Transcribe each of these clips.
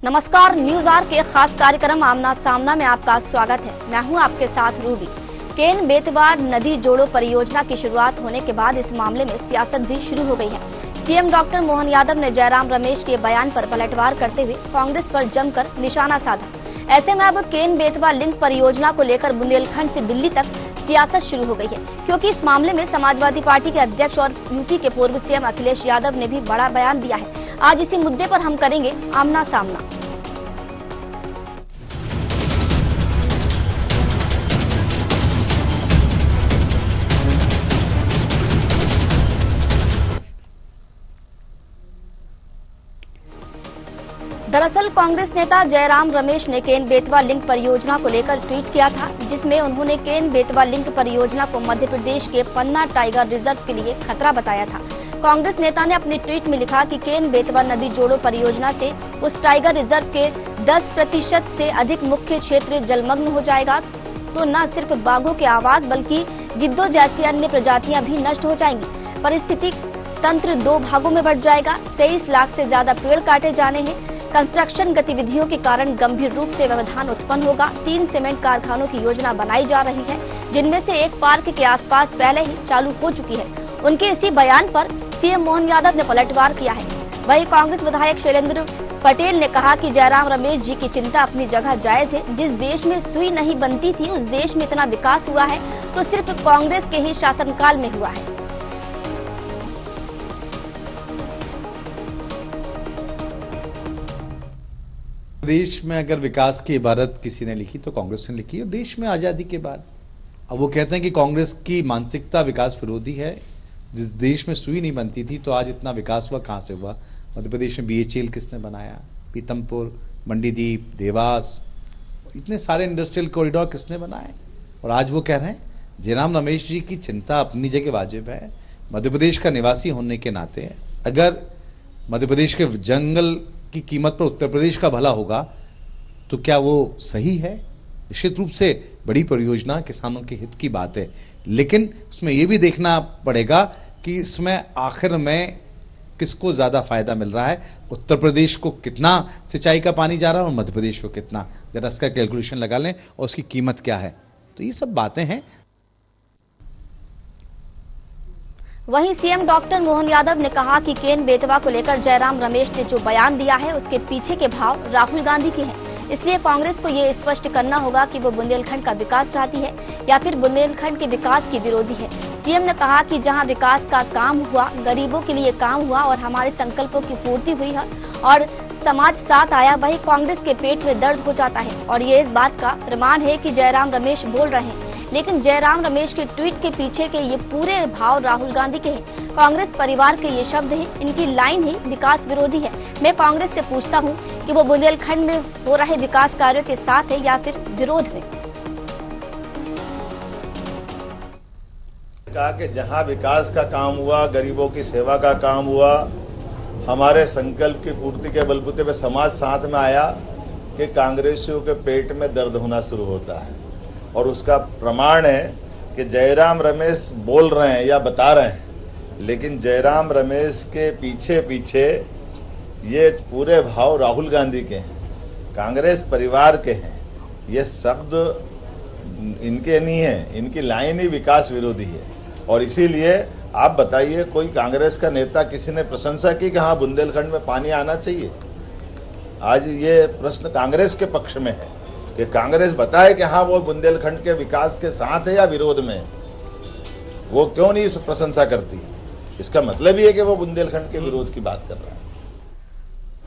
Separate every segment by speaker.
Speaker 1: नमस्कार, news are के खास कार्यक्रम आमना सामना में आपका स्वागत है। मैं हूं आपके साथ रूबी। केन बेतवा नदी जोड़ो परियोजना की शुरुआत होने के बाद इस मामले में सियासत भी शुरू हो गई है। सीएम डॉक्टर मोहन यादव ने जयराम रमेश के बयान पर पलटवार करते हुए कांग्रेस पर जमकर निशाना साधा। ऐसे में अब केन बेतवा लिंक परियोजना को लेकर बुंदेलखंड से दिल्ली तक सियासत शुरू हो गई है, क्योंकि इस मामले में समाजवादी पार्टी के अध्यक्ष और यूपी के पूर्व सीएम अखिलेश यादव ने भी बड़ा बयान दिया है। आज इसी मुद्दे पर हम करेंगे आमना सामना। दरअसल कांग्रेस नेता जयराम रमेश ने केन बेतवा लिंक परियोजना को लेकर ट्वीट किया था, जिसमें उन्होंने केन बेतवा लिंक परियोजना को मध्य प्रदेश के पन्ना टाइगर रिजर्व के लिए खतरा बताया था। कांग्रेस नेता ने अपने ट्वीट में लिखा कि केन बेतवा नदी जोड़ो परियोजना से उस टाइगर रिजर्व के 10% से अधिक मुख्य क्षेत्र जलमग्न हो जाएगा, तो न सिर्फ बाघों के आवास बल्कि गिद्धों जैसी अन्य प्रजातियां भी नष्ट हो जाएंगी। पारिस्थितिक तंत्र 2 भागों में बढ़ जाएगा। 23 लाख से ज्यादा पेड़ काटे जाने हैं। कंस्ट्रक्शन गतिविधियों के कारण गंभीर रूप से व्यवधान उत्पन्न होगा। 3 सीमेंट कारखानों की योजना बनाई जा रही है, जिनमें से एक पार्क के आसपास पहले ही चालू हो चुकी है। उनके इसी बयान पर सीएम मोहन यादव ने पलटवार किया है। वहीं कांग्रेस विधायक शैलेंद्र पटेल ने कहा कि जयराम रमेश जी की चिंता अपनी जगह जायज है। जिस देश में सुई नहीं बनती थी, उस देश में इतना विकास हुआ है तो सिर्फ कांग्रेस के ही शासनकाल में हुआ है।
Speaker 2: देश में अगर विकास की इबारत किसी ने लिखी तो कांग्रेस ने लिखी है। देश में आजादी के बाद अब वो कहते हैं कि कांग्रेस की मानसिकता विकास विरोधी है। जिस देश में सुई नहीं बनती थी तो आज इतना विकास हुआ, कहां से हुआ? मध्य प्रदेश में बीएचईएल किसने बनाया? पीतमपुर, मंडीदीप, देवास, इतने सारे इंडस्ट्रियल कॉरिडोर किसने बनाए? और आज वो कह रहे हैं जयराम रमेश जी की चिंता अपनी जगह वाजिब है। मध्य प्रदेश का निवासी होने के नाते अगर मध्य प्रदेश के जंगल की कीमत पर उत्तर प्रदेश का भला होगा तो क्या वो सही है? निश्चित रूप से बड़ी परियोजना, किसानों के हित की बात है, लेकिन उसमें यह भी देखना पड़ेगा कि इसमें आखिर में किसको ज्यादा फायदा मिल रहा है। उत्तर प्रदेश को कितना सिंचाई का पानी जा रहा है और मध्य प्रदेश को कितना, जरा इसका कैलकुलेशन लगा लें और उसकी कीमत क्या है। तो ये सब बातें हैं।
Speaker 1: वहीं सीएम डॉक्टर मोहन यादव ने कहा कि केन बेतवा को लेकर जयराम रमेश ने जो बयान दिया है उसके पीछे के भाव राहुल गांधी के हैं। इसलिए कांग्रेस को ये स्पष्ट करना होगा कि वो बुंदेलखंड का विकास चाहती है या फिर बुंदेलखंड के विकास की विरोधी है। सीएम ने कहा कि जहां विकास का काम हुआ, गरीबों के लिए काम हुआ और हमारे संकल्पों की पूर्ति हुई है और समाज साथ आया, वही कांग्रेस के पेट में दर्द हो जाता है। और ये इस बात का प्रमाण है कि जयराम रमेश बोल रहे हैं, लेकिन जयराम रमेश के ट्वीट के पीछे के ये पूरे भाव राहुल गांधी के हैं। कांग्रेस परिवार के ये शब्द हैं, इनकी लाइन ही विकास विरोधी है। मैं कांग्रेस से पूछता हूं कि वो बुंदेलखंड में हो रहे विकास कार्यों के साथ है या फिर विरोध में।
Speaker 3: कहा कि जहां विकास का काम हुआ, गरीबों की सेवा का काम हुआ, हमारे संकल्प की पूर्ति के बलबूते पे समाज साथ में आया कि कांग्रेसियों के पेट में दर्द होना शुरू होता है। और उसका प्रमाण है कि जयराम रमेश बोल रहे हैं या बता रहे हैं, लेकिन जयराम रमेश के पीछे पीछे ये पूरे भाव राहुल गांधी के हैं, कांग्रेस परिवार के हैं। ये शब्द इनके नहीं है, इनकी लाइन ही विकास विरोधी है। और इसीलिए आप बताइए, कोई कांग्रेस का नेता किसी ने प्रशंसा की कि हाँ बुंदेलखंड में पानी आना चाहिए? आज ये प्रश्न कांग्रेस के पक्ष में है कि कांग्रेस बताए कि हाँ वो बुंदेलखंड के विकास के साथ है या विरोध में। वो क्यों नहीं प्रशंसा करती? इसका मतलब ही है कि वो बुंदेलखंड के विरोध की बात कर रहा है।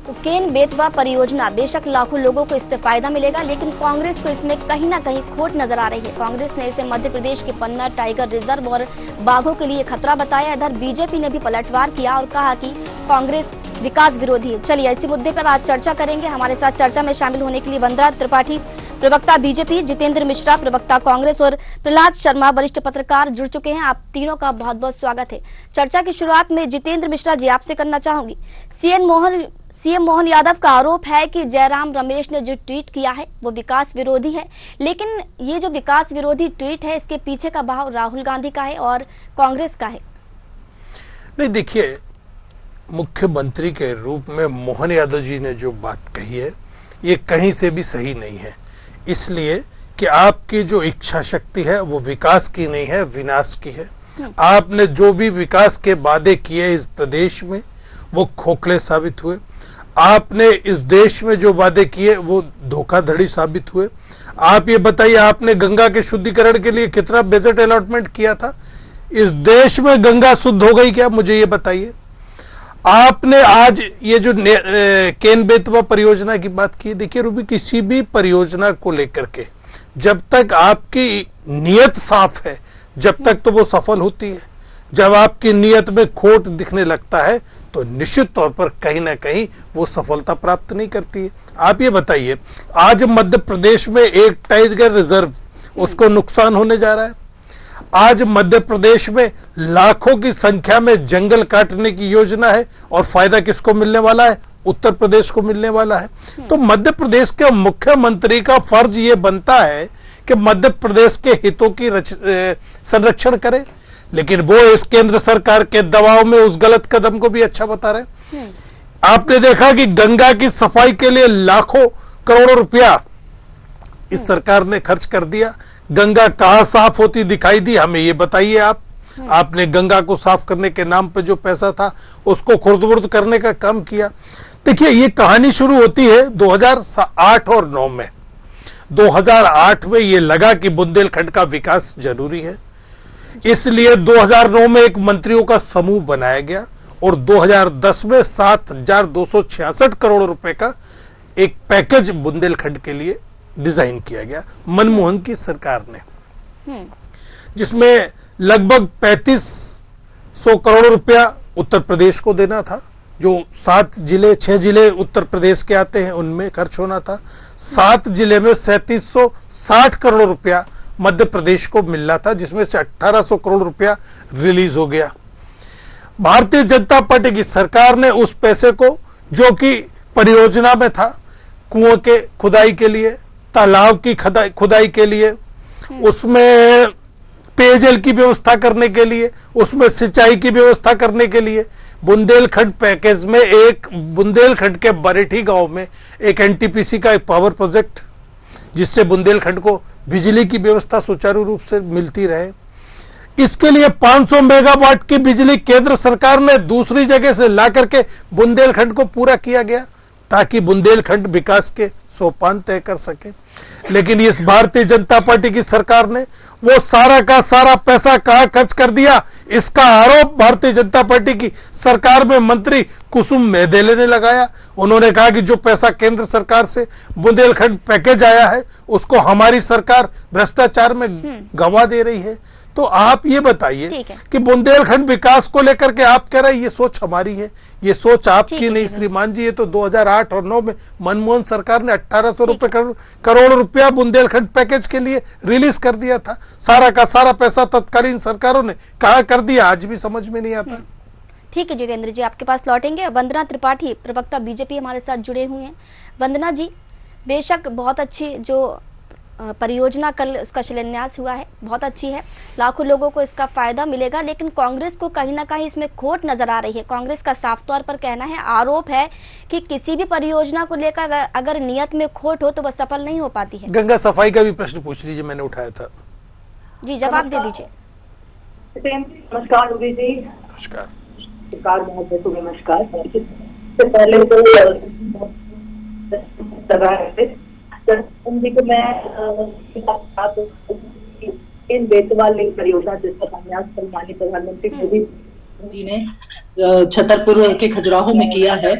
Speaker 1: तो केन बेतवा परियोजना बेशक लाखों लोगों को इससे फायदा मिलेगा, लेकिन कांग्रेस को इसमें कहीं ना कहीं खोट नजर आ रही है। कांग्रेस ने इसे मध्य प्रदेश के पन्ना टाइगर रिजर्व और बाघों के लिए खतरा बताया। इधर बीजेपी ने भी पलटवार किया और कहा कि कांग्रेस विकास विरोधी है। चलिए इसी मुद्दे पर आज चर्चा करेंगे। हमारे साथ चर्चा में शामिल होने के लिए वंदना त्रिपाठी, प्रवक्ता बीजेपी, जितेंद्र मिश्रा, प्रवक्ता कांग्रेस और प्रहलाद शर्मा, वरिष्ठ पत्रकार जुड़ चुके हैं। आप तीनों का बहुत बहुत स्वागत है। चर्चा की शुरुआत में जितेंद्र मिश्रा जी आपसे करना चाहूंगी। सीएम मोहन यादव का आरोप है कि जयराम रमेश ने जो ट्वीट किया है वो विकास विरोधी है, लेकिन ये जो विकास विरोधी ट्वीट है इसके पीछे का भाव राहुल गांधी का है और कांग्रेस का है।
Speaker 4: नहीं, देखिए मुख्यमंत्री के रूप में मोहन यादव जी ने जो बात कही है ये कहीं से भी सही नहीं है, इसलिए कि आपकी जो इच्छा शक्ति है वो विकास की नहीं है, विनाश की है। आपने जो भी विकास के वादे किए इस प्रदेश में वो खोखले साबित हुए। आपने इस देश में जो वादे किए वो धोखाधड़ी साबित हुए। आप ये बताइए, आपने गंगा के शुद्धिकरण के लिए कितना बजट अलॉटमेंट किया था? इस देश में गंगा शुद्ध हो गई क्या? मुझे ये बताइए। आपने आज ये जो केन बेतवा परियोजना की बात की, देखिए रूबी, किसी भी परियोजना को लेकर के जब तक आपकी नीयत साफ है जब तक तो वो सफल होती है। जब आपकी नीयत में खोट दिखने लगता है तो निश्चित तौर पर कहीं ना कहीं वो सफलता प्राप्त नहीं करती है। आप ये बताइए, आज मध्य प्रदेश में एक टाइगर रिजर्व उसको नुकसान होने जा रहा है। आज मध्य प्रदेश में लाखों की संख्या में जंगल काटने की योजना है और फायदा किसको मिलने वाला है? उत्तर प्रदेश को मिलने वाला है। तो मध्य प्रदेश के मुख्यमंत्री का फर्ज ये बनता है कि मध्य प्रदेश के हितों की संरक्षण करे, लेकिन वो इस केंद्र सरकार के दबाव में उस गलत कदम को भी अच्छा बता रहे। आपने देखा कि गंगा की सफाई के लिए लाखों करोड़ों रुपया इस सरकार ने खर्च कर दिया। गंगा कहां साफ होती दिखाई दी? हमें ये बताइए आप। आपने गंगा को साफ करने के नाम पे जो पैसा था उसको खुर्द-बुर्द करने का काम किया। देखिए, ये कहानी शुरू होती है 2008 और 9 में। 2008 में ये लगा कि बुंदेलखंड का विकास जरूरी है, इसलिए 2009 में एक मंत्रियों का समूह बनाया गया और 2010 में 7,266 करोड़ रुपए का एक पैकेज बुंदेलखंड के लिए डिजाइन किया गया मनमोहन की सरकार ने, जिसमें लगभग 3500 करोड़ रुपया उत्तर प्रदेश को देना था। जो 6 जिले उत्तर प्रदेश के आते हैं उनमें खर्च होना था। 7 जिले में 3760 करोड़ रुपया मध्य प्रदेश को मिलना था, जिसमें से 1800 करोड़ रुपया रिलीज हो गया। भारतीय जनता पार्टी की सरकार ने उस पैसे को, जो कि परियोजना में था, कुओं के खुदाई के लिए, तालाब की खुदाई के लिए, उसमें पेयजल की व्यवस्था करने के लिए, उसमें सिंचाई की व्यवस्था करने के लिए, बुंदेलखंड पैकेज में एक बुंदेलखंड के बरेठी गांव में एक एनटीपीसी का एक पावर प्रोजेक्ट, जिससे बुंदेलखंड को बिजली की व्यवस्था सुचारू रूप से मिलती रहे। इसके लिए 500 मेगावाट की बिजली केंद्र सरकार ने दूसरी जगह से ला करके बुंदेलखंड को पूरा किया गया, ताकि बुंदेलखंड विकास के सोपान तय कर सके। लेकिन इस भारतीय जनता पार्टी की सरकार ने वो सारा का सारा पैसा कहां खर्च कर दिया, इसका आरोप भारतीय जनता पार्टी की सरकार में मंत्री कुसुम मेहदेले ने लगाया। उन्होंने कहा कि जो पैसा केंद्र सरकार से बुंदेलखंड पैकेज आया है उसको हमारी सरकार भ्रष्टाचार में गंवा दे रही है। तो आप ये बताइए कि बुंदेलखंड विकास को लेकर के आप कह रहे हैं ये सोच हमारी है, ये सोच आपकी नहीं श्रीमान जी। ये तो 2008 और 9 में मनमोहन सरकार ने 1800 करोड़ रुपया बुंदेलखंड पैकेज के लिए रिलीज कर दिया था। सारा का सारा पैसा तत्कालीन सरकारों ने कहाँ कर दिया, आज भी समझ में नहीं आता।
Speaker 1: ठीक है जितेंद्र जी, आपके पास लौटेंगे। वंदना त्रिपाठी, प्रवक्ता बीजेपी, हमारे साथ जुड़े हुए हैं। वंदना जी, बेशक बहुत अच्छी जो परियोजना कल उसका शिलान्यास हुआ है, बहुत अच्छी है, लाखों लोगों को इसका फायदा मिलेगा, लेकिन कांग्रेस को कहीं ना कहीं इसमें खोट नजर आ रही है। कांग्रेस का साफ तौर पर कहना है, आरोप है कि किसी भी परियोजना को लेकर अगर नियत में खोट हो तो वह सफल नहीं हो पाती है।
Speaker 4: गंगा सफाई का भी प्रश्न पूछ लीजिए, मैंने उठाया था।
Speaker 1: जी, जवाब दे दीजिए।
Speaker 5: नमस्कार रूबी जी।
Speaker 4: नमस्कार।
Speaker 5: नमस्कार। पहले तो जी को मैं केन बेतवा लिंक परियोजना जिसका शिलान्यास माननीय प्रधानमंत्री मोदी जी ने छतरपुर के खजुराहो में किया है,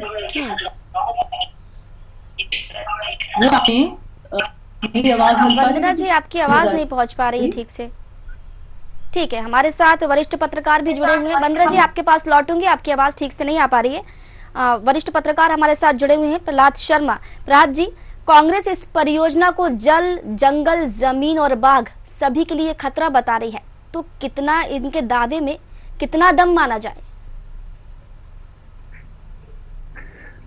Speaker 1: वंदना जी आपकी आवाज नहीं पहुंच पा रही है ठीक से। ठीक है, हमारे साथ वरिष्ठ पत्रकार भी जुड़े हुए हैं। वंदना जी आपके पास लौटूंगी, आपकी आवाज ठीक से नहीं आ पा रही है। वरिष्ठ पत्रकार हमारे साथ जुड़े हुए हैं, प्रहलाद शर्मा। प्रहलाद जी, कांग्रेस इस परियोजना को जल, जंगल, जमीन और बाघ सभी के लिए खतरा बता रही है, तो कितना इनके दावे में कितना दम माना जाए?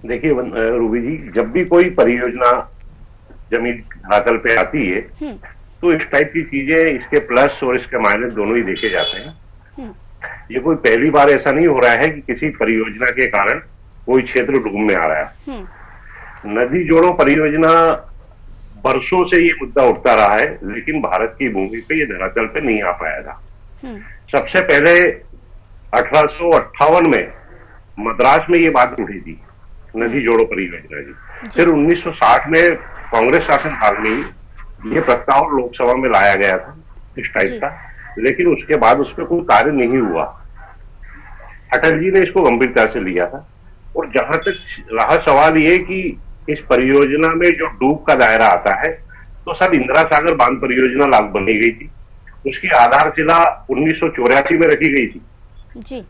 Speaker 6: देखिए रूबी जी, जब भी कोई परियोजना जमीन धरातल पे आती है तो इस टाइप की चीजें, इसके प्लस और इसके माइनस दोनों ही देखे जाते हैं। ये कोई पहली बार ऐसा नहीं हो रहा है कि किसी परियोजना के कारण कोई क्षेत्र डूब में आ रहा है। नदी जोड़ो परियोजना वर्षों से ये मुद्दा उठता रहा है, लेकिन भारत की भूमि पे ये धरातल पे नहीं आ पाया था। सबसे पहले 1858 में मद्रास में ये बात उठी थी, नदी जोड़ो परियोजना की। फिर 1960 में कांग्रेस शासन काल में ये प्रस्ताव लोकसभा में लाया गया था इस टाइप का, लेकिन उसके बाद उस पर कोई कार्य नहीं हुआ। अटल जी ने इसको गंभीरता से लिया था। और जहां तक रहा सवाल ये कि इस परियोजना में जो डूब का दायरा आता है, तो सब इंदिरा सागर बांध परियोजना लागू बनी गई थी। उसकी आधारशिला 1984 में रखी गई थी
Speaker 1: जी।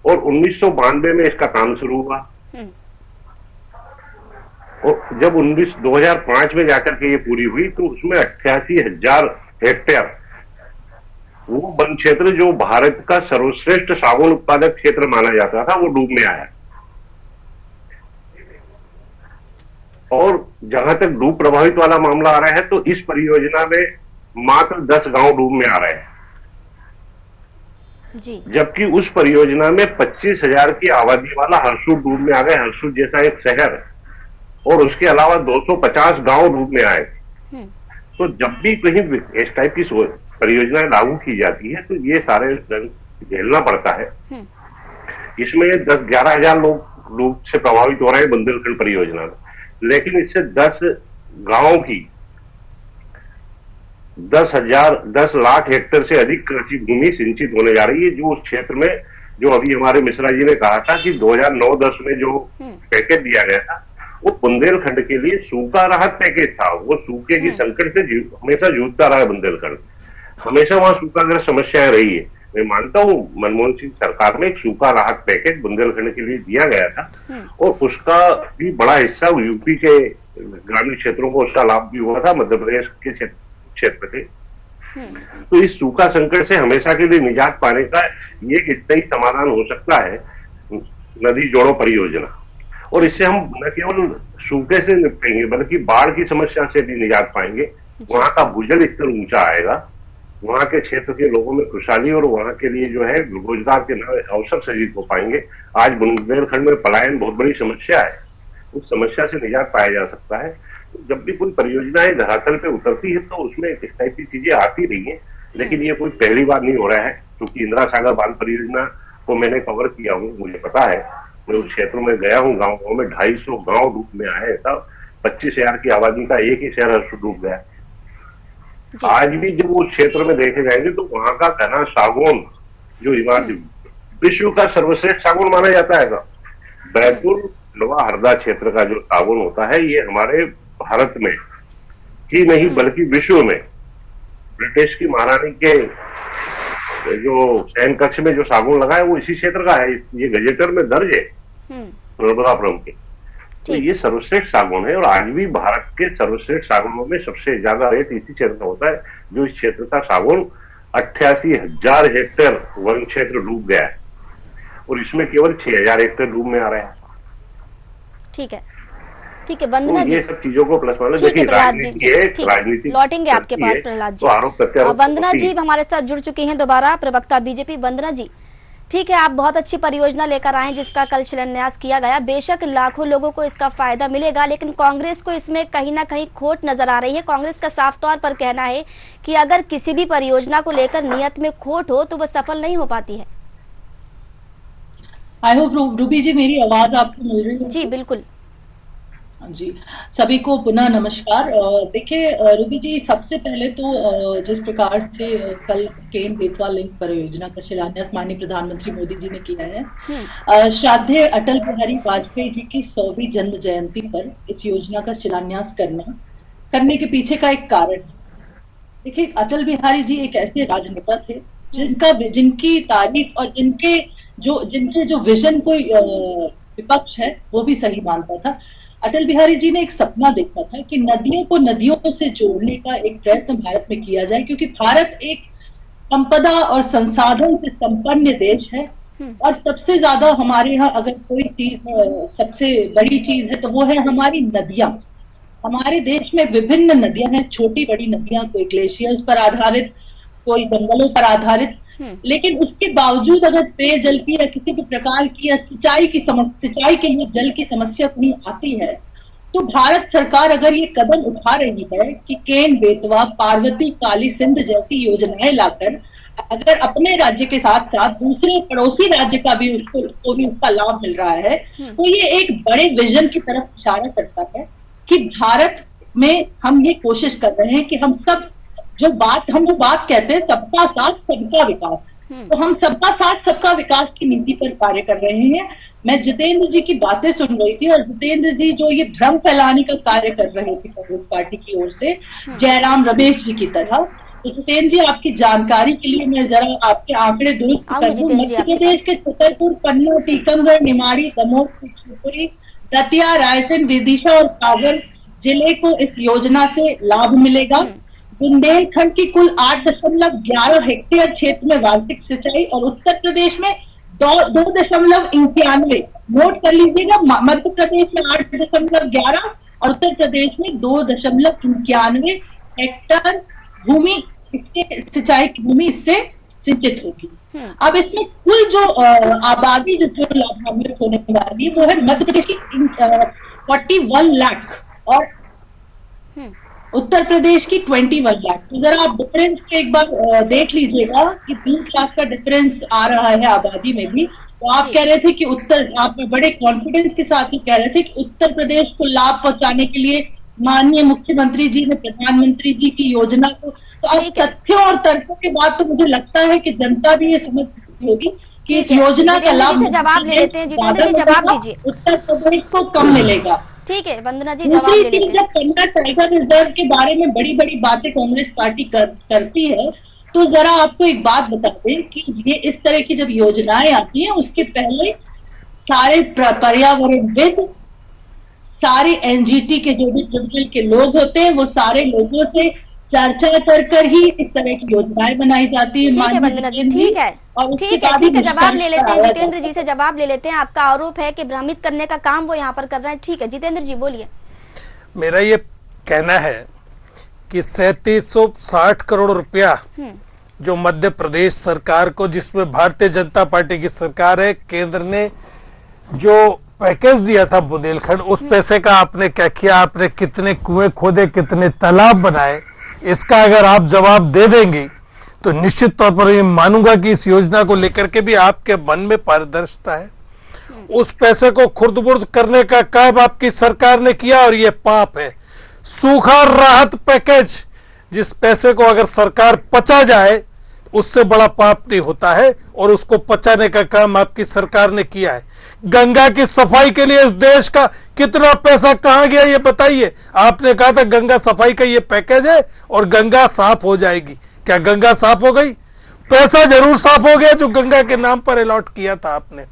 Speaker 6: और 1992 में इसका काम शुरू हुआ। और जब 2005 में जाकर के ये पूरी हुई तो उसमें 88,000 हेक्टेयर वो वन क्षेत्र जो भारत का सर्वश्रेष्ठ सागौन उत्पादक क्षेत्र माना जाता था, वो डूब में आया। और जहां तक डूब प्रभावित वाला मामला आ रहा है, तो इस परियोजना में मात्र 10 गांव डूब में आ रहे हैं
Speaker 1: जी।
Speaker 6: जबकि उस परियोजना में 25,000 की आबादी वाला हरसूद डूब में आ गए, हरसूद जैसा एक शहर, और उसके अलावा 250 गांव डूब में आए। तो जब भी कहीं इस टाइप की परियोजनाएं लागू की जाती है तो ये सारे झेलना पड़ता है। इसमें 10-11 हजार लोग डूब से प्रभावित हो रहे हैं बुंदेलखंड परियोजना में, लेकिन इससे 10 गांवों की 10 लाख हेक्टेयर से अधिक कृषि भूमि सिंचित होने जा रही है। जो उस क्षेत्र में, जो अभी हमारे मिश्रा जी ने कहा था कि 2009-10 में जो पैकेज दिया गया था, वो बुंदेलखंड के लिए सूखा राहत पैकेज था। वो सूखे की संकट से हमेशा जूझता रहा है बुंदेलखंड, हमेशा वहां सूखाग्रस्त समस्याएं रही है। मैं मानता हूँ मनमोहन सिंह सरकार में एक सूखा राहत पैकेज बुंदेलखंड के लिए दिया गया था, और उसका भी बड़ा हिस्सा यूपी के ग्रामीण क्षेत्रों को उसका लाभ भी हुआ था, मध्य प्रदेश के क्षेत्र के। तो इस सूखा संकट से हमेशा के लिए निजात पाने का ये इतना ही समाधान हो सकता है, नदी जोड़ो परियोजना। और इससे हम न केवल सूखे से निपटेंगे बल्कि बाढ़ की समस्या से भी निजात पाएंगे। वहां का भूजल स्तर ऊंचा आएगा, वहां के क्षेत्र के लोगों में खुशहाली और वहां के लिए जो है रोजगार के नए अवसर सृजित हो पाएंगे। आज बुंदेलखंड में पलायन बहुत बड़ी समस्या है, उस समस्या से निजात पाया जा सकता है। जब भी कोई परियोजनाएं धरातल पे उतरती है तो उसमें इस टाइप की चीजें आती रही है, लेकिन ये कोई पहली बार नहीं हो रहा है। क्योंकि इंदिरा सागर बांध परियोजना को मैंने कवर किया हूँ, मुझे पता है, मैं उस क्षेत्रों में गया हूँ। गाँव में 250 गाँव डूब में आए, तब 25,000 की आबादी का एक ही शहर डूब गया। आज भी जब उस क्षेत्र में देखे जाएंगे तो वहां का घना सागौन जो विश्व का सर्वश्रेष्ठ सागौन माना जाता है। बैतूल लोहा हरदा क्षेत्र का जो सागौन होता है, ये हमारे भारत में ही नहीं बल्कि विश्व में ब्रिटिश की महारानी के जो सैन कक्ष में जो सागौन लगा है वो इसी क्षेत्र का है। ये गजेटर में दर्ज है नर्मदापुरम के। तो ये सर्वश्रेष्ठ सागौन है, और आज भी भारत के सर्वश्रेष्ठ सागौनों में सबसे ज्यादा रेट इसी क्षेत्र में होता है। जो इस क्षेत्र का सागौन 88,000 हेक्टेयर वन क्षेत्र डूब गया है, और इसमें केवल 6,000 हेक्टेयर डूब में आ रहे हैं।
Speaker 1: ठीक है, ठीक है वंदना जी,
Speaker 6: ये सब चीजों को प्लस माइनस
Speaker 1: ठीक है प्रहलाद जी,
Speaker 6: राजनीति
Speaker 1: लौटेंगे आपके पास प्रहलाद जी। वंदना जी हमारे साथ जुड़ चुकी हैं दोबारा, प्रवक्ता बीजेपी। वंदना जी, ठीक है, आप बहुत अच्छी परियोजना लेकर आए जिसका कल शिलान्यास किया गया। बेशक लाखों लोगों को इसका फायदा मिलेगा, लेकिन कांग्रेस को इसमें कहीं ना कहीं खोट नजर आ रही है। कांग्रेस का साफ तौर पर कहना है कि अगर किसी भी परियोजना को लेकर नियत में खोट हो तो वह सफल नहीं हो पाती है।
Speaker 5: आई होप रूबी जी मेरी आवाज आपको मिल रही है?
Speaker 1: जी बिल्कुल
Speaker 5: जी, सभी को पुनः नमस्कार। देखिए रूबी जी, सबसे पहले तो जिस प्रकार से कल केन बेतवा लिंक परियोजना का शिलान्यास माननीय प्रधानमंत्री मोदी जी ने किया है, श्रद्धेय अटल बिहारी वाजपेयी जी की 100वीं जन्म जयंती पर इस योजना का शिलान्यास करने के पीछे का एक कारण। देखिए, अटल बिहारी जी एक ऐसे राजनेता थे जिनकी तारीफ और जिनके जो विजन कोई विपक्ष है वो भी सही मानता था। अटल बिहारी जी ने एक सपना देखा था कि नदियों को नदियों से जोड़ने का एक प्रयत्न भारत में किया जाए, क्योंकि भारत एक संपदा और संसाधन से संपन्न देश है, और सबसे ज्यादा हमारे यहाँ अगर कोई चीज सबसे बड़ी चीज है तो वो है हमारी नदियां। हमारे देश में विभिन्न नदियां हैं, छोटी बड़ी नदियां, कोई ग्लेशियर्स पर आधारित, कोई जंगलों पर आधारित, लेकिन उसके बावजूद अगर पेयजल की या किसी भी प्रकार की या सिंचाई के लिए जल की समस्या कहीं आती है, तो भारत सरकार अगर ये कदम उठा रही है कि केन बेतवा, पार्वती, काली सिंध जैसी योजनाएं लाकर अगर अपने राज्य के साथ साथ दूसरे पड़ोसी राज्य का भी उसको भी उसका लाभ मिल रहा है, तो ये एक बड़े विजन की तरफ इशारा करता है कि भारत में हम ये कोशिश कर रहे हैं कि हम जो बात कहते हैं सबका साथ सबका विकास, तो हम सबका साथ सबका विकास की नीति पर कार्य कर रहे हैं। मैं जितेंद्र जी की बातें सुन रही थी और जितेंद्र जी जो ये भ्रम फैलाने का कार्य कर रहे थे कांग्रेस पार्टी की ओर से जयराम रमेश जी की तरह, तो जितेंद्र जी आपकी जानकारी के लिए मैं जरा आपके आंकड़े दुरुस्त कर दूं। मध्य प्रदेश के छतरपुर, पन्ना, टीकमगढ़, निमाड़ी, दमोह, शिवपुरी, दतिया, रायसेन, विदिशा और सागर जिले को इस योजना से लाभ मिलेगा। बुंदेलखंड की कुल 8.11 हेक्टेयर क्षेत्र में वार्षिक सिंचाई और उत्तर प्रदेश में 2.91, नोट कर लीजिएगा, मध्य प्रदेश में 8.11 और उत्तर प्रदेश में 2.91 हेक्टेयर भूमि सिंचाई की भूमि इससे सिंचित होगी। अब इसमें कुल जो आबादी जो लाभान्वित होने वाली है वो है मध्य प्रदेश की 41 लाख और उत्तर प्रदेश की 21 लाख। तो जरा आप डिफरेंस के एक बार देख लीजिएगा कि 20 लाख का डिफरेंस आ रहा है आबादी में भी। तो आप कह रहे थे कि आप बड़े कॉन्फिडेंस के साथ ही कह रहे थे कि उत्तर प्रदेश को लाभ पहुंचाने के लिए माननीय मुख्यमंत्री जी ने प्रधानमंत्री जी की योजना को, तो अब तथ्यों और तर्कों के बाद तो मुझे लगता है कि जनता भी ये समझ होगी कि इस योजना का लाभ
Speaker 1: जवाब ले लेते हैं। जितेंद्र जी जवाब दीजिए।
Speaker 5: उत्तर प्रदेश को कम मिलेगा।
Speaker 1: ठीक है वंदना जी,
Speaker 5: दूसरी चीज, जब पन्ना टाइगर रिजर्व के बारे में बड़ी बड़ी बातें कांग्रेस पार्टी करती है, तो जरा आपको एक बात बता दें कि ये इस तरह की जब योजनाएं आती हैं उसके पहले सारे पर्यावरणविद, सारे एनजीटी के जो भी ट्रिब्यूनल के लोग होते हैं वो सारे लोगों से चर्चा कर ही इस तरह की योजनाएं बनाई जाती है।
Speaker 1: ठीक है वंदना जी, ठीक है, ठीक है, जवाब ले लेते हैं। जितेंद्र जी से जवाब ले लेते हैं। आपका आरोप है कि भ्रमित करने का काम वो यहाँ पर कर रहे हैं। ठीक है जितेंद्र जी बोलिए।
Speaker 4: मेरा ये कहना है कि 3760 करोड़ रुपया जो मध्य प्रदेश सरकार को, जिसमें भारतीय जनता पार्टी की सरकार है, केंद्र ने जो पैकेज दिया था बुंदेलखंड, उस पैसे का आपने क्या किया? आपने कितने कुएं खोदे, कितने तालाब बनाए? इसका अगर आप जवाब दे देंगे तो निश्चित तौर पर ये मानूंगा कि इस योजना को लेकर के भी आपके मन में पारदर्शिता है। उस पैसे को खुर्द-बुर्द करने का काम आपकी सरकार ने किया और ये पाप है। सूखा राहत पैकेज, जिस पैसे को अगर सरकार पचा जाए उससे बड़ा पाप नहीं होता है, और उसको पचाने का काम आपकी सरकार ने किया है। गंगा की सफाई के लिए इस देश का कितना पैसा कहां गया ये बताइए। आपने कहा था गंगा सफाई का ये पैकेज है और गंगा साफ हो जाएगी। क्या गंगा साफ हो गई? पैसा जरूर साफ हो गया जो गंगा के नाम पर अलॉट किया था आपने।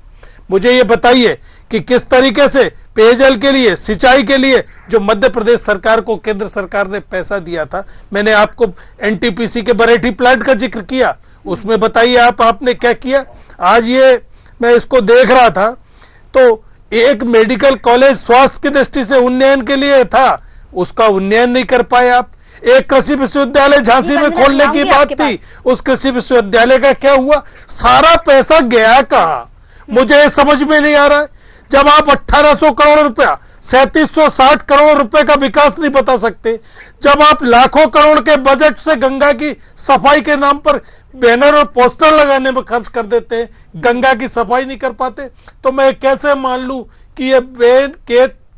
Speaker 4: मुझे ये बताइए कि किस तरीके से पेयजल के लिए, सिंचाई के लिए जो मध्य प्रदेश सरकार को केंद्र सरकार ने पैसा दिया था, मैंने आपको एनटीपीसी के बरेठी प्लांट का जिक्र किया, उसमें बताइए आपने क्या किया। आज ये मैं इसको देख रहा था तो एक मेडिकल कॉलेज स्वास्थ्य की दृष्टि से उन्नयन के लिए था, उसका उन्नयन नहीं कर पाए आप। एक कृषि विश्वविद्यालय झांसी में खोलने की बात थी, उस कृषि विश्वविद्यालय का क्या हुआ? सारा पैसा गया कहां? मुझे समझ में नहीं आ रहा है। जब आप 1800 करोड़ रुपया, 3760 करोड़ रुपए का विकास नहीं बता सकते, जब आप लाखों करोड़ के बजट से गंगा की सफाई के नाम पर बैनर और पोस्टर लगाने में खर्च कर देते हैं, गंगा की सफाई नहीं कर पाते, तो मैं कैसे मान लूं कि ये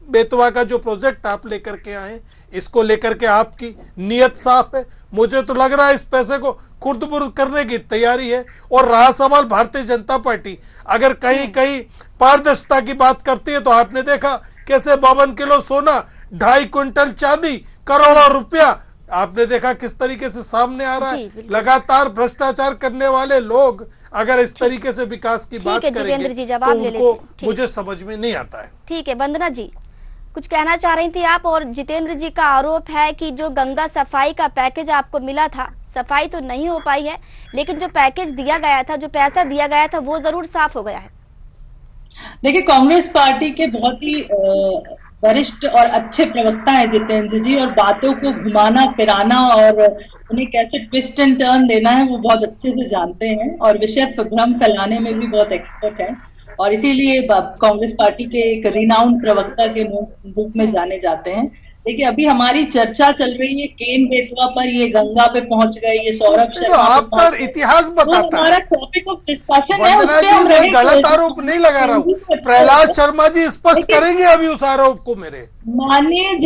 Speaker 4: बेतवा का जो प्रोजेक्ट आप लेकर के आए, इसको लेकर के आपकी नीयत साफ है। मुझे तो लग रहा है इस पैसे को खुर्द-बुर्द करने की तैयारी है। और रहा सवाल भारतीय जनता पार्टी अगर कहीं कहीं पारदर्शिता की बात करती है, तो आपने देखा कैसे 52 किलो सोना, 2.5 क्विंटल चांदी, करोड़ों रुपया, आपने देखा किस तरीके से सामने आ रहा है। लगातार भ्रष्टाचार करने वाले लोग अगर इस तरीके से विकास की बात करेंगे तो उनको मुझे समझ में नहीं आता है।
Speaker 1: ठीक है वंदना जी, कुछ कहना चाह रही थी आप। और जितेंद्र जी का आरोप है कि जो गंगा सफाई का पैकेज आपको मिला था, सफाई तो नहीं हो पाई है, लेकिन जो पैकेज दिया गया था, जो पैसा दिया गया था, वो जरूर साफ हो गया है।
Speaker 5: देखिए कांग्रेस पार्टी के बहुत ही वरिष्ठ और अच्छे प्रवक्ता है जितेंद्र जी, और बातों को घुमाना फिराना और उन्हें कैसे ट्विस्ट एंड टर्न देना है वो बहुत अच्छे से जानते हैं, और विषय भ्रम फैलाने में भी बहुत एक्सपर्ट है, और इसीलिए कांग्रेस पार्टी के एक रिनाउंड प्रवक्ता के रूप में जाने जाते हैं। देखिए, अभी हमारी चर्चा चल रही है केन बेतवा पर, ये गंगा पे पहुंच गए, ये सौरभ
Speaker 4: तो
Speaker 5: शर्मा
Speaker 4: आपका इतिहास बताता
Speaker 5: हमारा
Speaker 4: है।
Speaker 5: टॉपिक ऑफ डिस्कशन है,
Speaker 4: वंदना
Speaker 5: उस पे
Speaker 4: जी,
Speaker 5: हम
Speaker 4: मैं गलत आरोप नहीं लगा रहा हूँ, प्रहलाद शर्मा जी स्पष्ट करेंगे अभी उस आरोप को मेरे।
Speaker 5: माननीय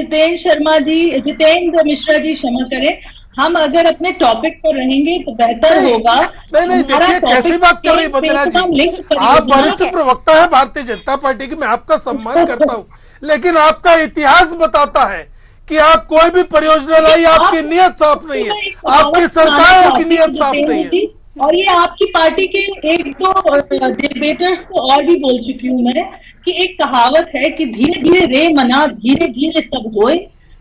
Speaker 5: जितेंद्र मिश्रा जी क्षमा करें, हम अगर अपने टॉपिक पर रहेंगे तो बेहतर होगा।
Speaker 4: नहीं, देखिए कैसी बात कर रही वंदना जी, आप वरिष्ठ प्रवक्ता है भारतीय जनता पार्टी की, मैं आपका सम्मान करता हूँ, लेकिन आपका इतिहास बताता है कि आप कोई भी परियोजना लाई, आपकी नीयत साफ नहीं है, आपकी सरकारों की नीयत साफ नहीं है।
Speaker 5: और ये आपकी पार्टी के एक दो डिबेटर्स को और भी बोल चुकी हूँ मैं कि एक कहावत है कि धीरे धीरे रे मना धीरे धीरे सब होए,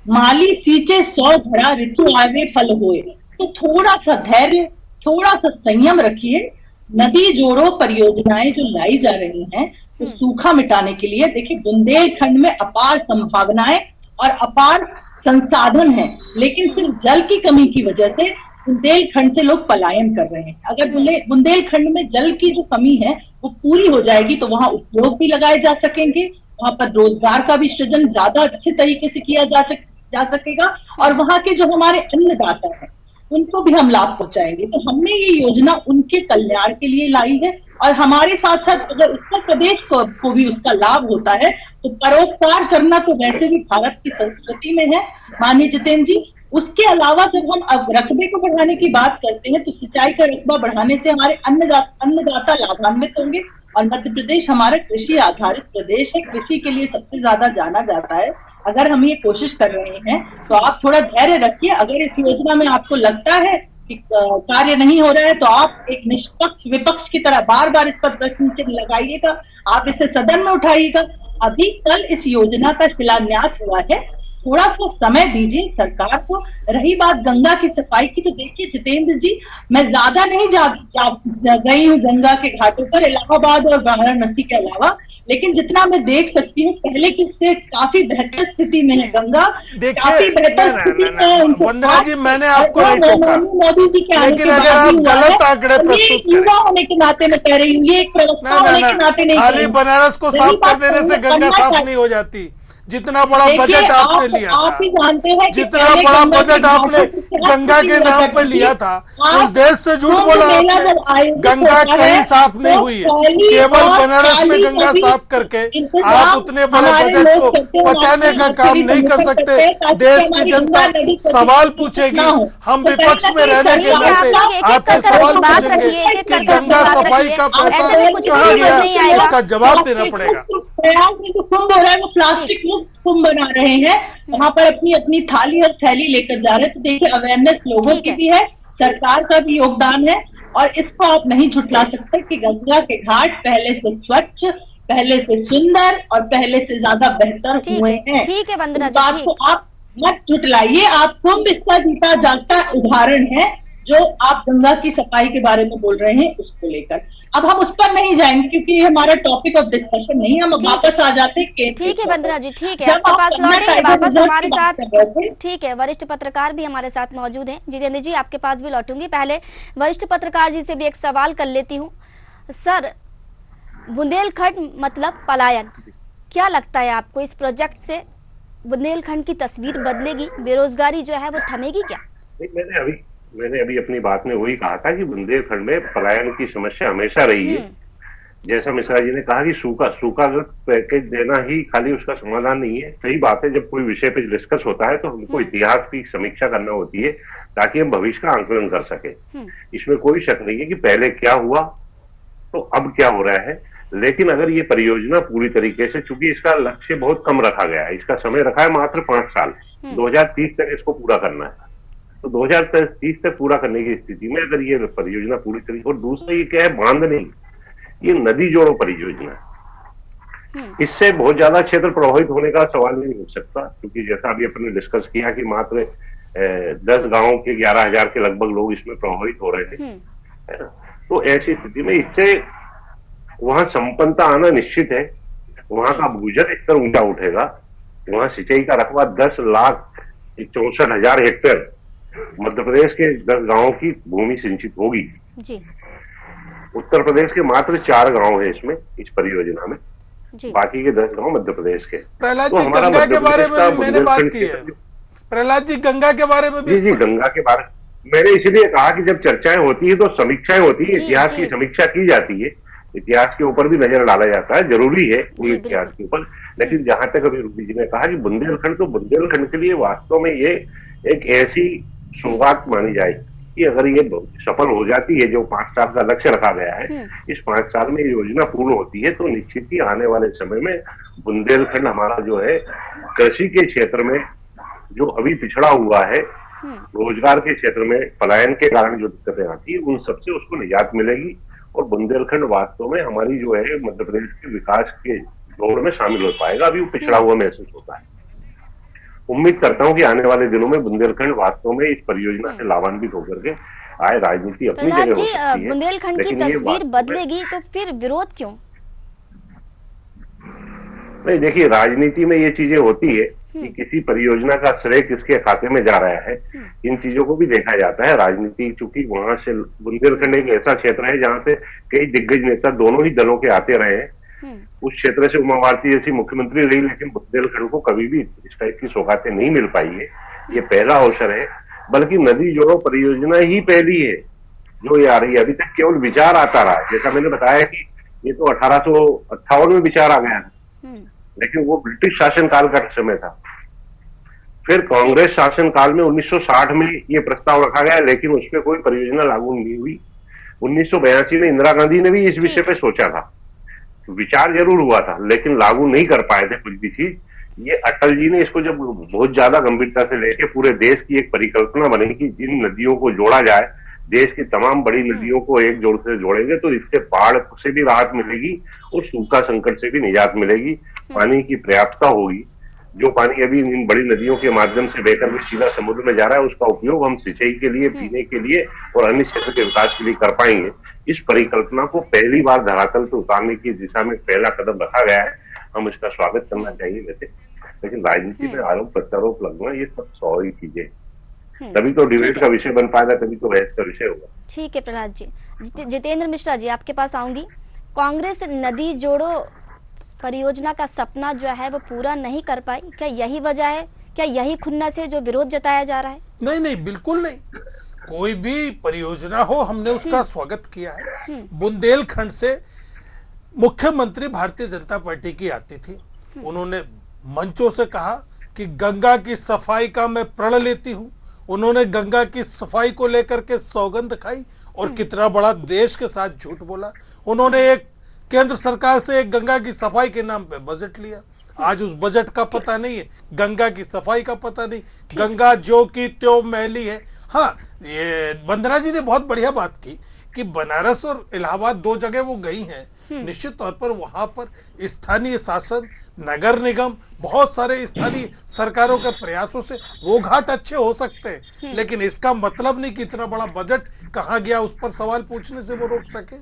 Speaker 5: माली सींचे 100 घड़ा ऋतु आवे फल होए। तो थोड़ा सा धैर्य, थोड़ा सा संयम रखिए। नदी जोड़ो परियोजनाएं जो लाई जा रही हैं तो सूखा मिटाने के लिए, देखिए बुंदेलखंड में अपार संभावनाएं और अपार संसाधन है, लेकिन सिर्फ जल की कमी की वजह से बुंदेलखंड से लोग पलायन कर रहे हैं। अगर बुंदेलखंड में जल की जो कमी है वो पूरी हो जाएगी तो वहां उद्योग भी लगाए जा सकेंगे, वहां पर रोजगार का भी सृजन ज्यादा अच्छे तरीके से किया जा सकेगा, और वहां के जो हमारे अन्नदाता हैं उनको भी हम लाभ पहुंचाएंगे। तो हमने ये योजना उनके कल्याण के लिए लाई है, और हमारे साथ साथ अगर उत्तर प्रदेश को भी उसका लाभ होता है तो परोपकार करना तो वैसे भी भारत की संस्कृति में है माननीय जितेंद्र जी। उसके अलावा जब हम अब रकबे को बढ़ाने की बात करते हैं तो सिंचाई का रकबा बढ़ाने से हमारे अन्नदाता लाभान्वित होंगे, और मध्य प्रदेश हमारा कृषि आधारित प्रदेश है, कृषि के लिए सबसे ज्यादा जाना जाता है। अगर हम ये कोशिश कर रहे हैं तो आप थोड़ा धैर्य रखिए। अगर इस योजना में आपको लगता है कि कार्य नहीं हो रहा है तो आप एक निष्पक्ष विपक्ष की तरह बार बार इस पर प्रश्न चिन्ह लगाइएगा, आप इसे सदन में उठाइएगा। अभी कल इस योजना का शिलान्यास हुआ है, थोड़ा सा समय दीजिए सरकार को। रही बात गंगा की सफाई की, तो देखिए जितेंद्र जी, मैं ज्यादा नहीं गई हूँ गंगा के घाटों पर, इलाहाबाद और वाराणसी के अलावा, लेकिन जितना मैं देख सकती हूँ पहले की से काफी बेहतर स्थिति में है गंगा, काफी बेहतर स्थिति में।
Speaker 4: वंदना जी, मैंने आपको नहीं टोका,
Speaker 5: मोदी जी के
Speaker 4: लेकिन अगर आप गलत आंकड़े प्रस्तुत करें,
Speaker 5: युवा होने के नाते मैं कह रही हूँ, ये एक प्रवक्ता होने के नाते नहीं,
Speaker 4: खाली बनारस को साफ कर देने से गंगा साफ नहीं हो जाती। जितना बड़ा बजट आपने लिया था,
Speaker 5: आप ही जानते हैं
Speaker 4: जितना बड़ा बजट आपने गंगा के नाम पर लिया था, इस देश से झूठ बोला आपने। गंगा कहीं साफ नहीं हुई है, केवल बनारस में गंगा साफ करके आप उतने बड़े बजट को पचाने का काम नहीं कर सकते। देश की जनता सवाल पूछेगी, हम विपक्ष में रहने के नाते आपके सवाल पूछेंगे कि गंगा सफाई का पैसा कहाँ गया, उसका जवाब देना पड़ेगा।
Speaker 5: प्रयाग में जो कुंभ हो रहा है वो प्लास्टिक मुक्त कुंभ बना रहे हैं, वहां पर अपनी अपनी थाली और थैली लेकर जा रहे हैं। तो देखिए, अवेयरनेस लोगों की भी है, सरकार का भी योगदान है, और इसको आप नहीं झुठला सकते कि गंगा के घाट पहले से स्वच्छ, पहले से सुंदर और पहले से ज्यादा बेहतर हुए हैं।
Speaker 1: ठीक है वंदना जी,
Speaker 5: बात को आप मत झुठलाइए। आप कुंभ इसका जीता जागता उदाहरण है जो आप गंगा की सफाई के बारे में बोल रहे हैं उसको लेकर। अब हम उस पर नहीं जाएंगे क्योंकि ये हमारा टॉपिक ऑफ डिस्कशन नहीं है, हम वापस आ जाते हैं।
Speaker 1: ठीक है वंदना जी, ठीक है, आपके पास लौटेंगे वापस हमारे साथ। ठीक है, वरिष्ठ पत्रकार भी हमारे साथ मौजूद हैं। जितेंद्र जी, आपके पास भी लौटूंगी, पहले वरिष्ठ पत्रकार जी से भी एक सवाल कर लेती हूँ। सर, बुंदेलखंड मतलब पलायन, क्या लगता है आपको इस प्रोजेक्ट से बुंदेलखंड की तस्वीर बदलेगी, बेरोजगारी जो है वो थमेगी क्या?
Speaker 6: मैंने अभी अपनी बात में वही कहा था कि बुंदेलखंड में पलायन की समस्या हमेशा रही है। जैसा मिश्रा जी ने कहा कि सूखा पैकेज देना ही खाली उसका समाधान नहीं है। सही बात है, जब कोई विषय पे डिस्कस होता है तो हमको इतिहास की समीक्षा करना होती है ताकि हम भविष्य का आंकलन कर सके। इसमें कोई शक नहीं है कि पहले क्या हुआ तो अब क्या हो रहा है, लेकिन अगर ये परियोजना पूरी तरीके से, चूंकि इसका लक्ष्य बहुत कम रखा गया है, इसका समय रखा है मात्र 5 साल, 2030 तक इसको पूरा करना है, तो 2030 तक पूरा करने की स्थिति में अगर ये परियोजना पूरी तरीके, और दूसरा ये क्या है, बांध नहीं, ये नदी जोड़ो परियोजना है। इससे बहुत ज्यादा क्षेत्र प्रभावित होने का सवाल नहीं हो सकता, क्योंकि जैसा अभी अपने डिस्कस किया कि मात्र 10 गांवों के 11,000 के लगभग लोग इसमें प्रभावित हो रहे थे, है ना। तो ऐसी स्थिति में इससे वहां संपन्नता आना निश्चित है, वहां का भूजल स्तर ऊंचा उठेगा, वहां सिंचाई का रकबा 10,64,000 हेक्टेयर मध्य प्रदेश के 10 गांवों की भूमि सिंचित होगी
Speaker 1: जी।
Speaker 6: उत्तर प्रदेश के मात्र 4 गांव है इसमें, इस परियोजना में
Speaker 1: जी।
Speaker 6: बाकी के 10 गांव मध्य प्रदेश के।
Speaker 4: प्रहलाद
Speaker 6: तो
Speaker 4: जी,
Speaker 6: हमारा
Speaker 4: गंगा के
Speaker 6: मध्य
Speaker 4: बारे
Speaker 6: प्रदेश
Speaker 4: में
Speaker 6: का
Speaker 4: भी मैंने बात
Speaker 6: बुंदेलखंड
Speaker 4: की है।
Speaker 6: क्षेत्र-
Speaker 4: प्रहलाद जी, गंगा के बारे में भी
Speaker 6: जी गंगा के बारे मैंने इसलिए कहा कि जब चर्चाएं होती है तो समीक्षाएं होती है,
Speaker 1: जी,
Speaker 6: इतिहास
Speaker 1: जी।
Speaker 6: की समीक्षा की जाती है, इतिहास के ऊपर भी नजर डाला जाता है, जरूरी है
Speaker 1: जी,
Speaker 6: पूरे इतिहास के ऊपर। लेकिन जहां तक अभी रूबी जी ने कहा कि बुंदेलखंड, तो बुंदेलखंड के लिए वास्तव में ये एक ऐसी सौगात मानी जाए कि अगर ये सफल हो जाती है, जो 5 साल का लक्ष्य रखा गया है, इस 5 साल में योजना पूर्ण होती है, तो निश्चित ही आने वाले समय में बुंदेलखंड हमारा जो है कृषि के क्षेत्र में जो अभी पिछड़ा हुआ है, रोजगार के क्षेत्र में पलायन के कारण जो दिक्कतें आती है, उन सबसे उसको निजात मिलेगी और बुंदेलखंड वास्तव में हमारी जो है मध्य प्रदेश के विकास के दौड़ में शामिल हो पाएगा। अभी वो पिछड़ा हुआ महसूस होता है। उम्मीद करता हूं कि आने वाले दिनों में बुंदेलखंड वास्तव में इस परियोजना से लाभान्वित होकर के आए। राजनीति अपनी
Speaker 1: प्रहलाद
Speaker 6: जगह हो
Speaker 1: जी,
Speaker 6: सकती है,
Speaker 1: बुंदेलखंड की
Speaker 6: लेकिन ये
Speaker 1: तस्वीर
Speaker 6: वास्तव में-
Speaker 1: बदलेगी तो फिर विरोध क्यों?
Speaker 6: नहीं, देखिए, राजनीति में ये चीजें होती है कि किसी परियोजना का श्रेय किसके खाते में जा रहा है, इन चीजों को भी देखा जाता है। राजनीति, चूंकि वहां से बुंदेलखंड एक ऐसा क्षेत्र है जहां से कई दिग्गज नेता दोनों ही दलों के आते रहे हैं। उस क्षेत्र से उमा भारती जैसी मुख्यमंत्री रही, लेकिन बुंदेलखंड को कभी भी इस टाइप की सौगातें नहीं मिल पाई है। ये पहला अवसर है, बल्कि नदी जोड़ो परियोजना ही पहली है जो ये आ रही है। अभी तक केवल विचार आता रहा है, जैसा मैंने बताया कि ये तो 1858 में विचार आ गया था, लेकिन वो ब्रिटिश शासनकाल का समय था। फिर कांग्रेस शासनकाल में 1960 में ये प्रस्ताव रखा गया, लेकिन उस पर कोई परियोजना लागू नहीं हुई। 1982 में इंदिरा गांधी ने भी इस विषय पे सोचा था, विचार जरूर हुआ था, लेकिन लागू नहीं कर पाए थे कुछ भी चीज। ये अटल जी ने इसको जब बहुत ज्यादा गंभीरता से लेके पूरे देश की एक परिकल्पना बनी कि जिन नदियों को जोड़ा जाए, देश की तमाम बड़ी नदियों को एक जोड़ से जोड़ेंगे तो इससे बाढ़ से भी राहत मिलेगी और सूखा संकट से भी निजात मिलेगी, पानी की पर्याप्तता होगी। जो पानी अभी इन बड़ी नदियों के माध्यम से बहकर भी सीधा समुद्र में जा रहा है, उसका उपयोग हम सिंचाई के लिए, पीने के लिए और अन्य क्षेत्र के विकास के लिए कर पाएंगे। इस परिकल्पना को पहली बार धरातल पर उतारने की दिशा में पहला कदम रखा गया है, हम इसका स्वागत करना चाहिए वैसे। लेकिन राजनीति में आरोप प्रत्यारोप लगना ये सब स्वाभाविक चीजें, तभी तो डिबेट का विषय बन पाएगा, तभी तो बहस का विषय होगा।
Speaker 1: ठीक है प्रहलाद जी। जितेंद्र मिश्रा जी, आपके पास आऊंगी। कांग्रेस नदी जोड़ो परियोजना का सपना जो है वो पूरा नहीं कर पाई, क्या यही वजह है? क्या यही खुन्नस है जो विरोध जताया जा रहा है?
Speaker 4: नहीं नहीं, बिल्कुल नहीं। कोई भी परियोजना हो, हमने उसका स्वागत किया है। बुंदेलखंड से मुख्यमंत्री भारतीय जनता पार्टी की आती थी, उन्होंने मंचों से कहा कि गंगा की सफाई का मैं प्रण लेती हूं। उन्होंने गंगा की सफाई को लेकर के सौगंध खाई और कितना बड़ा देश के साथ झूठ बोला। उन्होंने एक केंद्र सरकार से एक गंगा की सफाई के नाम पे बजट लिया। आज उस बजट का पता नहीं है, गंगा की सफाई का पता नहीं। गंगा जो की त्यों मैली है। हाँ, ये वंदना जी ने बहुत बढ़िया बात की कि बनारस और इलाहाबाद 2 जगह वो गई हैं। निश्चित तौर पर वहां पर स्थानीय शासन, नगर निगम, बहुत सारे स्थानीय सरकारों के प्रयासों से वो घाट अच्छे हो सकते हैं, लेकिन इसका मतलब नहीं कि इतना बड़ा बजट कहाँ गया उस पर सवाल पूछने से वो रोक सके।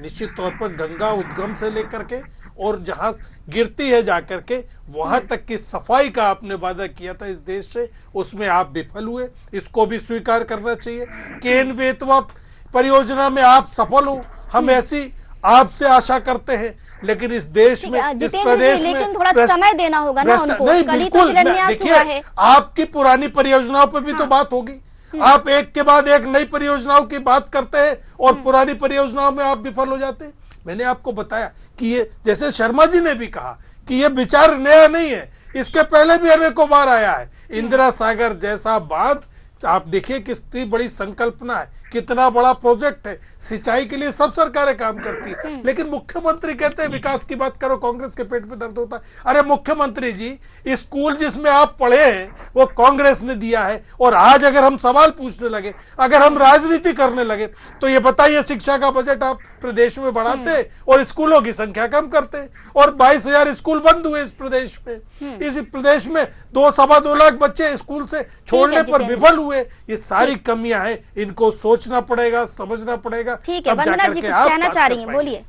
Speaker 4: निश्चित तौर पर गंगा उद्गम से लेकर के और जहां गिरती है जाकर के वहां तक की सफाई का आपने वादा किया था इस देश से, उसमें आप विफल हुए, इसको भी स्वीकार करना चाहिए। केन बेतवा परियोजना में आप सफल हो, हम ऐसी आपसे आशा करते हैं, लेकिन इस देश में, इस प्रदेश में,
Speaker 1: लेकिन थोड़ा समय देना होगा ना उनको।
Speaker 4: नहीं,
Speaker 1: कल ही तो
Speaker 4: बिल्कुल।
Speaker 1: शिलान्यास हुआ है।
Speaker 4: आपकी पुरानी परियोजनाओं पे भी तो बात होगी। आप एक के बाद एक नई परियोजनाओं की बात करते हैं और पुरानी परियोजनाओं में आप विफल हो जाते हैं। मैंने आपको बताया कि ये, जैसे शर्मा जी ने भी कहा कि ये विचार नया नहीं है, इसके पहले भी अनेकों बार आया है। इंदिरा सागर जैसा बांध, आप देखिए कितनी बड़ी संकल्पना है, कितना बड़ा प्रोजेक्ट है। सिंचाई के लिए सब सरकारें काम करती है, लेकिन मुख्यमंत्री कहते हैं विकास की बात करो, कांग्रेस के पेट पे दर्द होता है। अरे मुख्यमंत्री जी, स्कूल जिसमें आप पढ़े हैं वो कांग्रेस ने दिया है, और आज अगर हम सवाल पूछने लगे, अगर हम राजनीति करने लगे, तो ये बताइए शिक्षा का बजट आप प्रदेश में बढ़ाते और स्कूलों की संख्या कम करते, और 22,000 स्कूल बंद हुए इस प्रदेश में। इस प्रदेश में 2-2.25 लाख बच्चे स्कूल से छोड़ने पर विफल हुए। ये सारी कमियां हैं, इनको सोचना पड़ेगा, समझना पड़ेगा।
Speaker 1: ठीक है, वंदना जी कुछ कहना चाह रही हैं, बोलिए।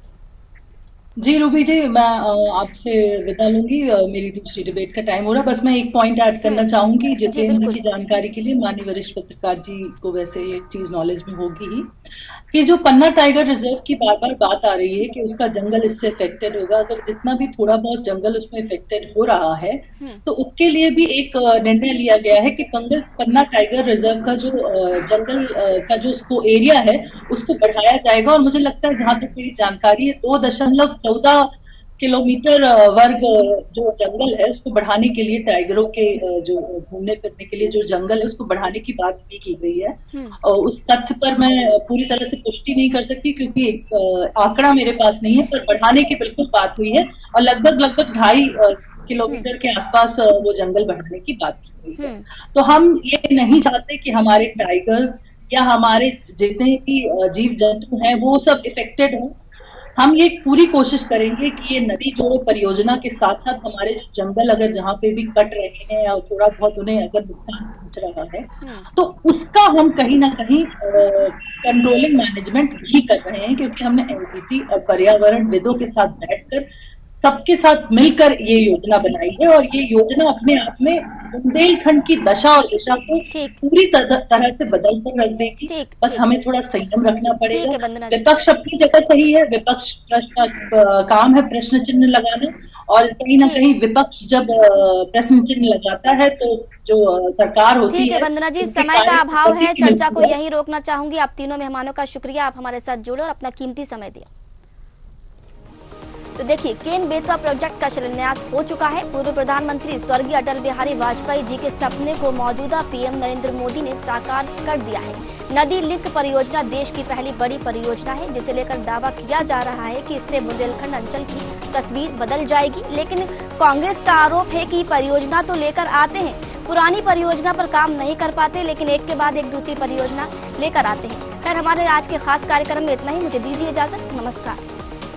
Speaker 5: जी रूबी जी, मैं आपसे विदा लूंगी, मेरी दूसरी डिबेट का टाइम हो रहा है। बस मैं एक पॉइंट ऐड करना चाहूंगी
Speaker 1: जी
Speaker 5: जितेंद्र
Speaker 1: बिल्कुल।
Speaker 5: की जानकारी के लिए। माननीय वरिष्ठ पत्रकार जी को वैसे ये चीज नॉलेज में होगी ही कि जो पन्ना टाइगर रिजर्व की बार बार बात आ रही है कि उसका जंगल इससे इफेक्टेड होगा। अगर जितना भी थोड़ा बहुत जंगल उसमें इफेक्टेड हो रहा है तो उसके लिए भी एक निर्णय लिया गया है कि पन्ना टाइगर रिजर्व का जो जंगल का जो उसको एरिया है उसको बढ़ाया जाएगा। और मुझे लगता है, जहां तक मेरी जानकारी है, 2.14 किलोमीटर वर्ग जो जंगल है उसको बढ़ाने के लिए, टाइगरों के जो घूमने फिरने के लिए जो जंगल है उसको बढ़ाने की बात भी की गई है। और उस तथ्य पर मैं पूरी तरह से पुष्टि नहीं कर सकती क्योंकि एक आंकड़ा मेरे पास नहीं है, पर बढ़ाने की बिल्कुल बात हुई है और लगभग लगभग 2.5 किलोमीटर के आसपास वो जंगल बढ़ाने की बात की गई है। तो हम ये नहीं चाहते कि हमारे टाइगर्स या हमारे जितने भी जीव जंतु हैं वो सब इफेक्टेड हों। हम ये पूरी कोशिश करेंगे कि ये नदी जोड़ो परियोजना के साथ साथ हमारे जो जंगल अगर जहाँ पे भी कट रहे हैं और थोड़ा बहुत उन्हें अगर नुकसान पहुंच रहा है तो उसका हम कहीं ना कहीं कंट्रोलिंग मैनेजमेंट भी कर रहे हैं, क्योंकि हमने एनजीटी और पर्यावरणविदों के साथ बैठकर सबके साथ मिलकर ये योजना बनाई है। और ये योजना अपने आप में बुंदेलखंड की दशा और दिशा को
Speaker 1: ठीक
Speaker 5: पूरी तरह से बदल कर रख देगी।
Speaker 1: ठीक
Speaker 5: बस
Speaker 1: ठीक
Speaker 5: हमें थोड़ा संयम रखना
Speaker 1: ठीक
Speaker 5: पड़ेगा।
Speaker 1: है वंदना जी।
Speaker 5: विपक्ष अपनी जगह सही है, विपक्ष का काम है प्रश्न चिन्ह लगाना, और कहीं ना
Speaker 1: ठीक
Speaker 5: कहीं विपक्ष जब प्रश्न चिन्ह लगाता है तो जो सरकार होती
Speaker 1: ठीक है
Speaker 5: है
Speaker 1: वंदना जी,
Speaker 5: उसके
Speaker 1: समय का
Speaker 5: कार्य
Speaker 1: अभाव
Speaker 5: प्रगति
Speaker 1: है,
Speaker 5: की
Speaker 1: चर्चा को
Speaker 5: मिलती है।
Speaker 1: यहीं रोकना चाहूंगी। आप तीनों मेहमानों का शुक्रिया, आप हमारे साथ जुड़े और अपना कीमती समय दिया। तो देखिए, केन बेतवा प्रोजेक्ट का शिलान्यास हो चुका है। पूर्व प्रधानमंत्री स्वर्गीय अटल बिहारी वाजपेयी जी के सपने को मौजूदा पीएम नरेंद्र मोदी ने साकार कर दिया है। नदी लिंक परियोजना देश की पहली बड़ी परियोजना है, जिसे लेकर दावा किया जा रहा है कि इससे बुंदेलखंड अंचल की तस्वीर बदल जाएगी। लेकिन कांग्रेस का आरोप है कि परियोजना तो लेकर आते हैं, पुरानी परियोजना पर काम नहीं कर पाते, लेकिन एक के बाद एक दूसरी परियोजना लेकर आते हैं। खैर, हमारे आज के खास कार्यक्रम में इतना ही। मुझे दीजिए इजाजत, नमस्कार।